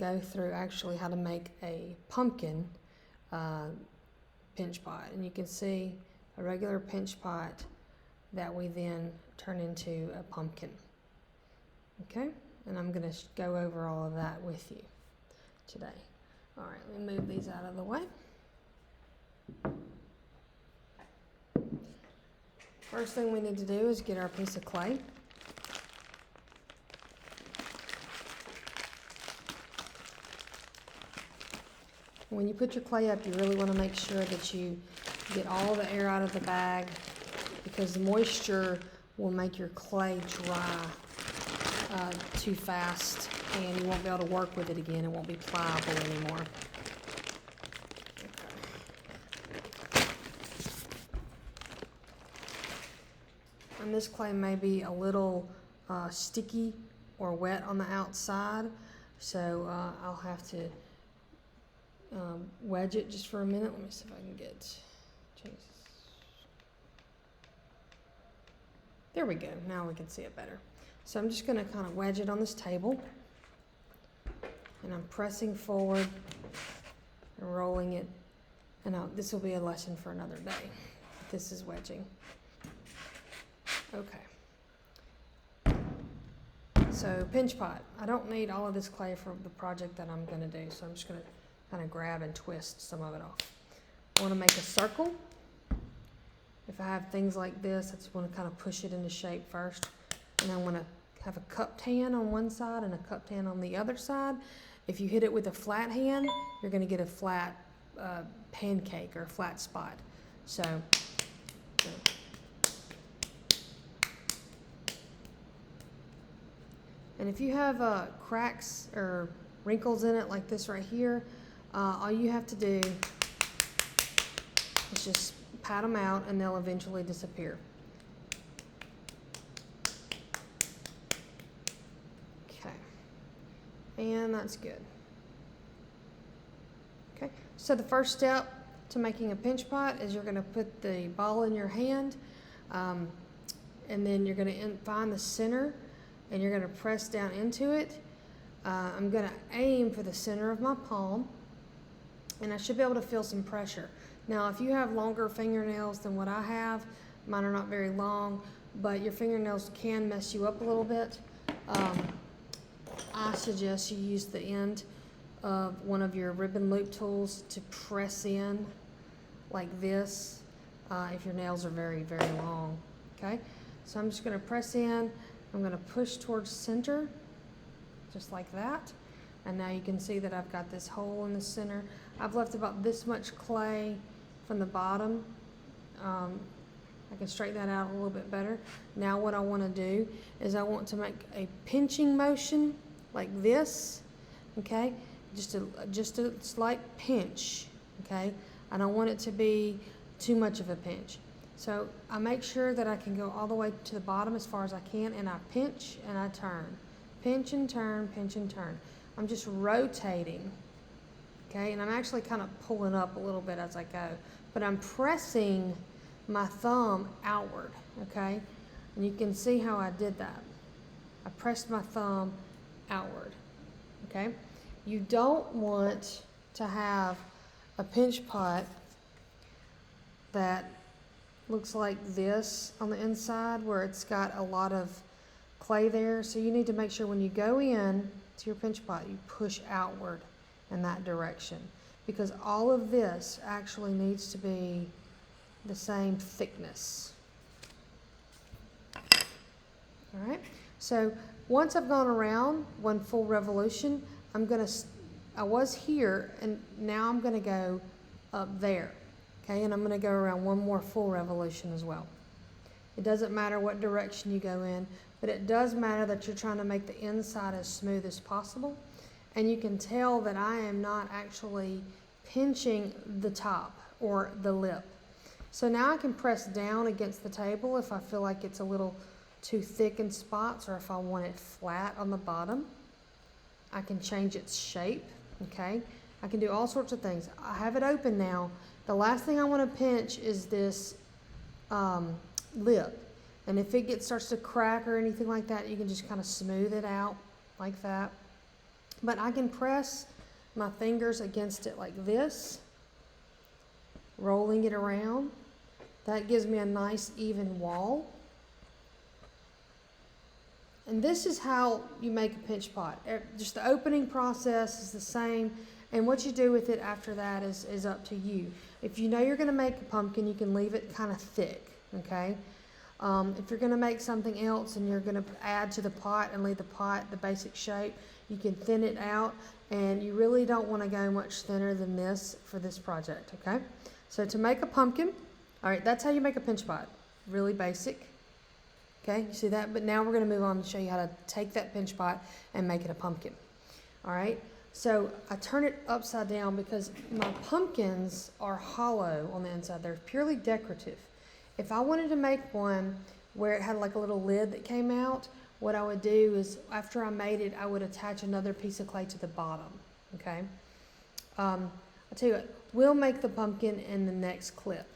go through actually how to make a pumpkin pinch pot. And you can see a regular pinch pot that we then turn into a pumpkin. Okay, and I'm going to go over all of that with you today. All right, let me move these out of the way. First thing we need to do is get our piece of clay. When you put your clay up, you really want to make sure that you get all the air out of the bag, because the moisture will make your clay dry too fast, and you won't be able to work with it again. It won't be pliable anymore. And this clay may be a little sticky or wet on the outside, so I'll have to wedge it just for a minute. Let me see if I can get, there we go. Now we can see it better. So I'm just going to kind of wedge it on this table, and I'm pressing forward and rolling it. And this will be a lesson for another day. This is wedging. Okay. So pinch pot. I don't need all of this clay for the project that I'm going to do, so I'm just going to kind of grab and twist some of it off. I want to make a circle. If I have things like this, I just want to kind of push it into shape first. And I want to have a cupped hand on one side and a cupped hand on the other side. If you hit it with a flat hand, you're going to get a flat pancake or a flat spot. So and if you have cracks or wrinkles in it like this right here, all you have to do is just pat them out and they'll eventually disappear. Okay, and that's good. Okay, so the first step to making a pinch pot is you're going to put the ball in your hand, and then you're going to find the center, and you're going to press down into it. I'm going to aim for the center of my palm, and I should be able to feel some pressure. Now, if you have longer fingernails than what I have, mine are not very long, but your fingernails can mess you up a little bit. I suggest you use the end of one of your ribbon loop tools to press in like this if your nails are very, very long. Okay, so I'm just going to press in. I'm going to push towards center, just like that. And now you can see that I've got this hole in the center. I've left about this much clay from the bottom. I can straighten that out a little bit better. Now what I want to do is I want to make a pinching motion like this, okay? Just a slight pinch, okay? I don't want it to be too much of a pinch. So I make sure that I can go all the way to the bottom as far as I can, and I pinch and I turn. Pinch and turn, pinch and turn. I'm just rotating, okay? And I'm actually kind of pulling up a little bit as I go, but I'm pressing my thumb outward, okay? And you can see how I did that. I pressed my thumb outward, okay? You don't want to have a pinch pot that looks like this on the inside where it's got a lot of clay there. So you need to make sure when you go in to your pinch pot, you push outward in that direction, because all of this actually needs to be the same thickness. All right, so once I've gone around one full revolution, I was here and now I'm gonna go up there. Okay, and I'm going to go around one more full revolution as well. It doesn't matter what direction you go in, but it does matter that you're trying to make the inside as smooth as possible. And you can tell that I am not actually pinching the top or the lip. So now I can press down against the table if I feel like it's a little too thick in spots, or if I want it flat on the bottom. I can change its shape, okay? I can do all sorts of things. I have it open now. The last thing I want to pinch is this lip. And if it starts to crack or anything like that, you can just kind of smooth it out like that. But I can press my fingers against it like this, rolling it around. That gives me a nice even wall. And this is how you make a pinch pot. Just the opening process is the same, and what you do with it after that is up to you. If you know you're going to make a pumpkin, you can leave it kind of thick, okay? If you're going to make something else and you're going to add to the pot and leave the pot the basic shape, you can thin it out, and you really don't want to go much thinner than this for this project, okay? So to make a pumpkin, all right, that's how you make a pinch pot. Really basic. Okay, you see that? But now we're going to move on to show you how to take that pinch pot and make it a pumpkin. All right, so I turn it upside down because my pumpkins are hollow on the inside. They're purely decorative. If I wanted to make one where it had like a little lid that came out, what I would do is after I made it, I would attach another piece of clay to the bottom. Okay, I'll tell you what, we'll make the pumpkin in the next clip.